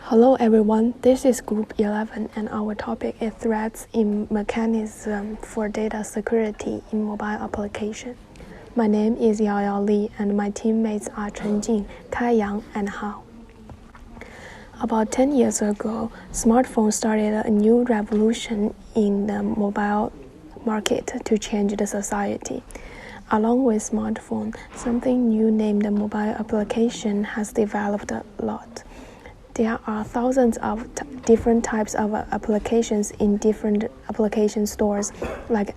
Hello everyone, this is Group 11 and our topic is threats in mechanism for data security in mobile application. My name is Yaoyao Li and my teammates are Chen Jing, Kai Yang, and Hao. About 10 years ago, smartphones started a new revolution in the mobile market to change the society. Along with smartphone, something new named mobile application has developed a lot. There are thousands of different types of applications in different application stores like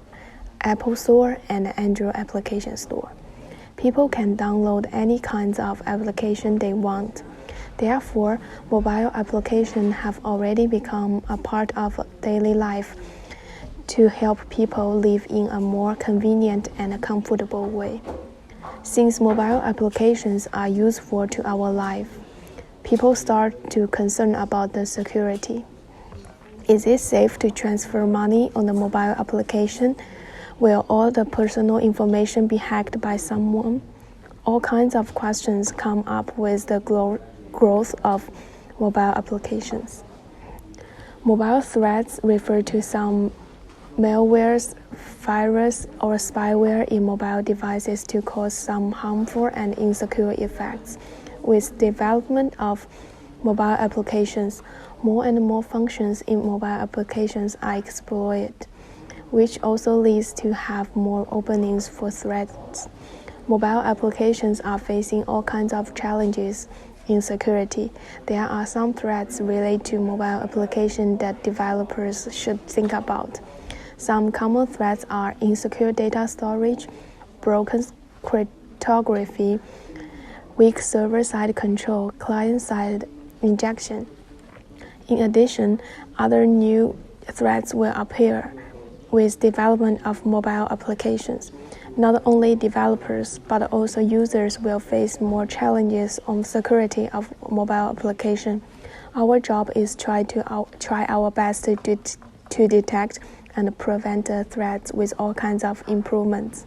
Apple Store and Android application store. People can download any kinds of application they want. Therefore, mobile applications have already become a part of daily life to help people live in a more convenient and comfortable way. Since mobile applications are useful to our life, people start to concern about the security. Is it safe to transfer money on the mobile application? Will all the personal information be hacked by someone? All kinds of questions come up with the growth of mobile applications. Mobile threats refer to some malwares, virus, or spyware in mobile devices to cause some harmful and insecure effects. With development of mobile applications, more and more functions in mobile applications are exploited, which also leads to have more openings for threats. Mobile applications are facing all kinds of challenges in security. There are some threats related to mobile applications that developers should think about. Some common threats are insecure data storage, broken cryptography, weak server-side control, client-side injection. In addition, other new threats will appear with development of mobile applications. Not only developers, but also users will face more challenges on security of mobile application. Our job is try our best to detect and prevent the threats with all kinds of improvements.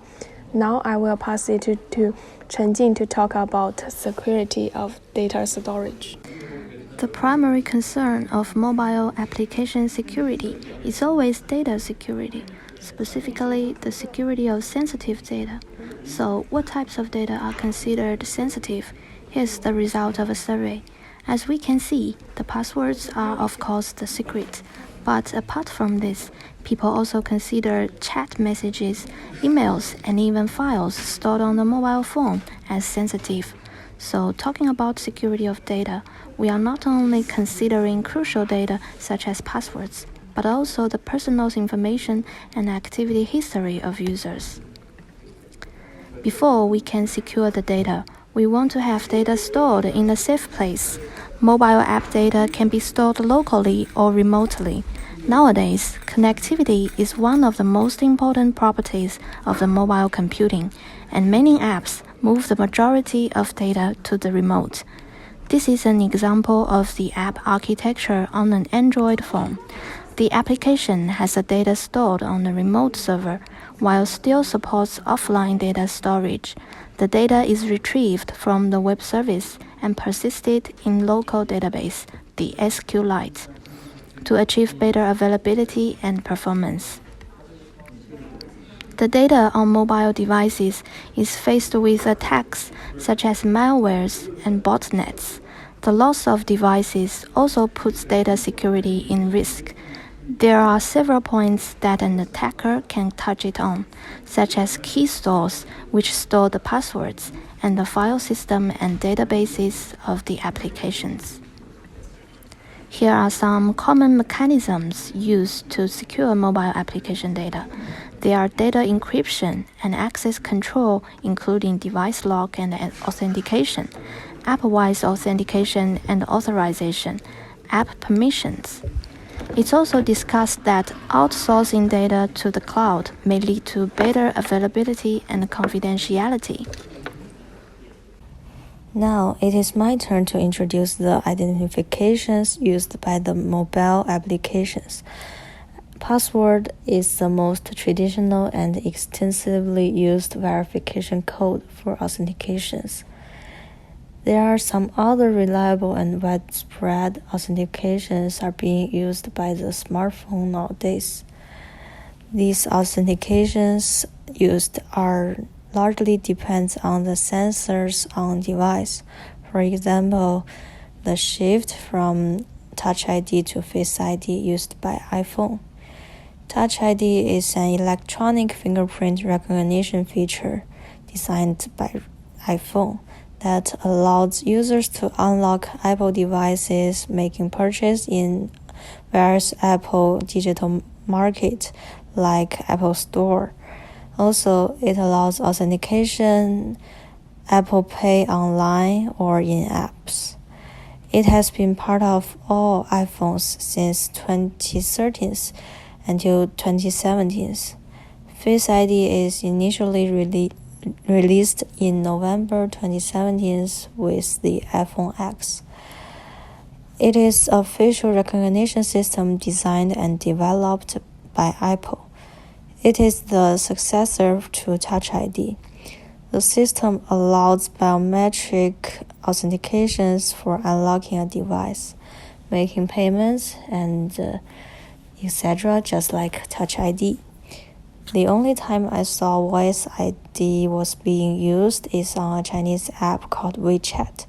Now I will pass it to Chen Jing to talk about security of data storage. The primary concern of mobile application security is always data security, specifically the security of sensitive data. So, what types of data are considered sensitive? Here's the result of a survey. As we can see, the passwords are of course the secret. But apart from this, people also consider chat messages, emails, and even files stored on the mobile phone as sensitive. So, talking about security of data, we are not only considering crucial data such as passwords, but also the personal information and activity history of users. Before we can secure the data, we want to have data stored in a safe place. Mobile app data can be stored locally or remotely. Nowadays, connectivity is one of the most important properties of the mobile computing, and many apps move the majority of data to the remote. This is an example of the app architecture on an Android phone. The application has the data stored on the remote server, while still supports offline data storage. The data is retrieved from the web service and persisted in local database, the SQLite, to achieve better availability and performance. The data on mobile devices is faced with attacks such as malwares and botnets. The loss of devices also puts data security in risk. There are several points that an attacker can touch it on, such as key stores, which store the passwords, and the file system and databases of the applications. Here are some common mechanisms used to secure mobile application data. They are data encryption and access control, including device lock and authentication, app-wise authentication and authorization, app permissions. It's also discussed that outsourcing data to the cloud may lead to better availability and confidentiality. Now it is my turn to introduce the identifications used by the mobile applications. Password is the most traditional and extensively used verification code for authentications. There are some other reliable and widespread authentications are being used by the smartphone nowadays. These authentications used are largely depends on the sensors on device. For example, the shift from Touch ID to Face ID used by iPhone. Touch ID is an electronic fingerprint recognition feature designed by iPhone that allows users to unlock Apple devices making purchases in various Apple digital markets like Apple Store. Also, it allows authentication Apple Pay online or in apps. It has been part of all iPhones since 2013 until 2017. Face ID is initially released in November 2017 with the iPhone X. It is a facial recognition system designed and developed by Apple. It is the successor to Touch ID. The system allows biometric authentications for unlocking a device, making payments, and etc., just like Touch ID. The only time I saw Voice ID was being used is on a Chinese app called WeChat.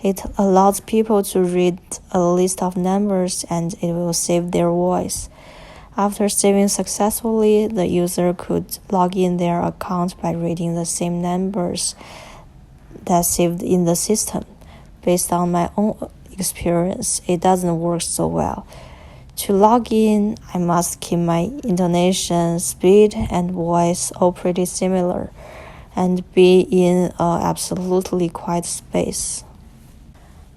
It allows people to read a list of numbers and it will save their voice. After saving successfully, the user could log in their account by reading the same numbers that saved in the system. Based on my own experience, it doesn't work so well. To log in, I must keep my intonation, speed, and voice all pretty similar, and be in an absolutely quiet space.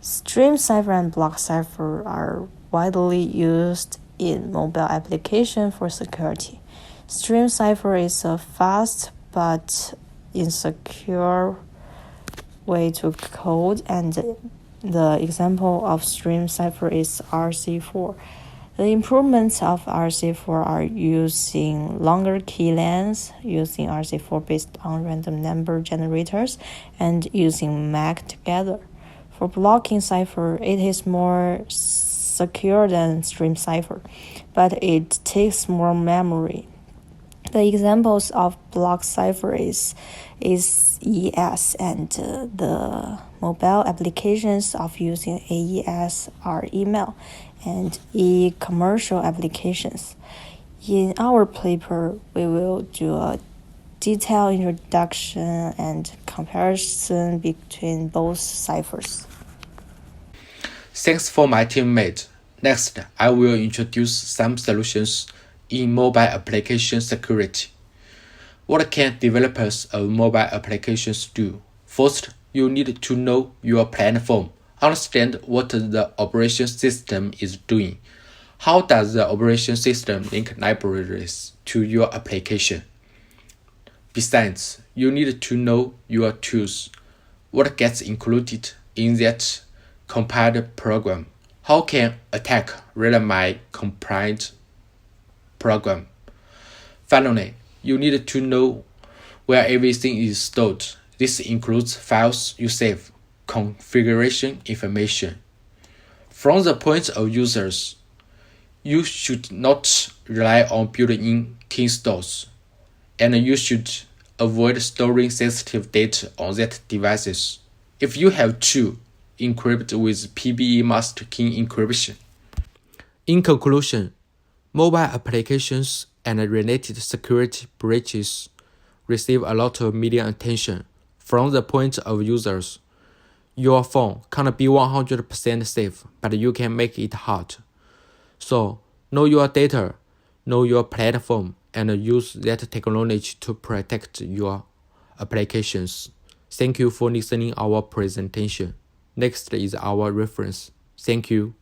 Stream cipher and block cipher are widely used in mobile application for security. Stream cipher is a fast but insecure way to code, and the example of stream cipher is RC4. The improvements of RC4 are using longer key lengths, using RC4 based on random number generators, and using MAC together. For blocking cipher, it is more secure than stream cipher, but it takes more memory. The examples of block cipher is AES, and the mobile applications of using AES are email and e-commercial applications. In our paper, we will do a detailed introduction and comparison between both ciphers. Thanks for my teammate. Next, I will introduce some solutions in mobile application security. What can developers of mobile applications do? First, you need to know your platform. Understand what the operation system is doing. How does the operation system link libraries to your application? Besides, you need to know your tools. What gets included in that compiled program? How can attack read my compiled program? Finally, you need to know where everything is stored. This includes files you save, configuration information. From the point of users, you should not rely on built-in key stores, and you should avoid storing sensitive data on that devices. If you have to, encrypt with PBE master key encryption. In conclusion, mobile applications and related security breaches receive a lot of media attention. From the point of users, your phone can't be 100% safe, but you can make it hard. So, know your data, know your platform, and use that technology to protect your applications. Thank you for listening our presentation. Next is our reference. Thank you.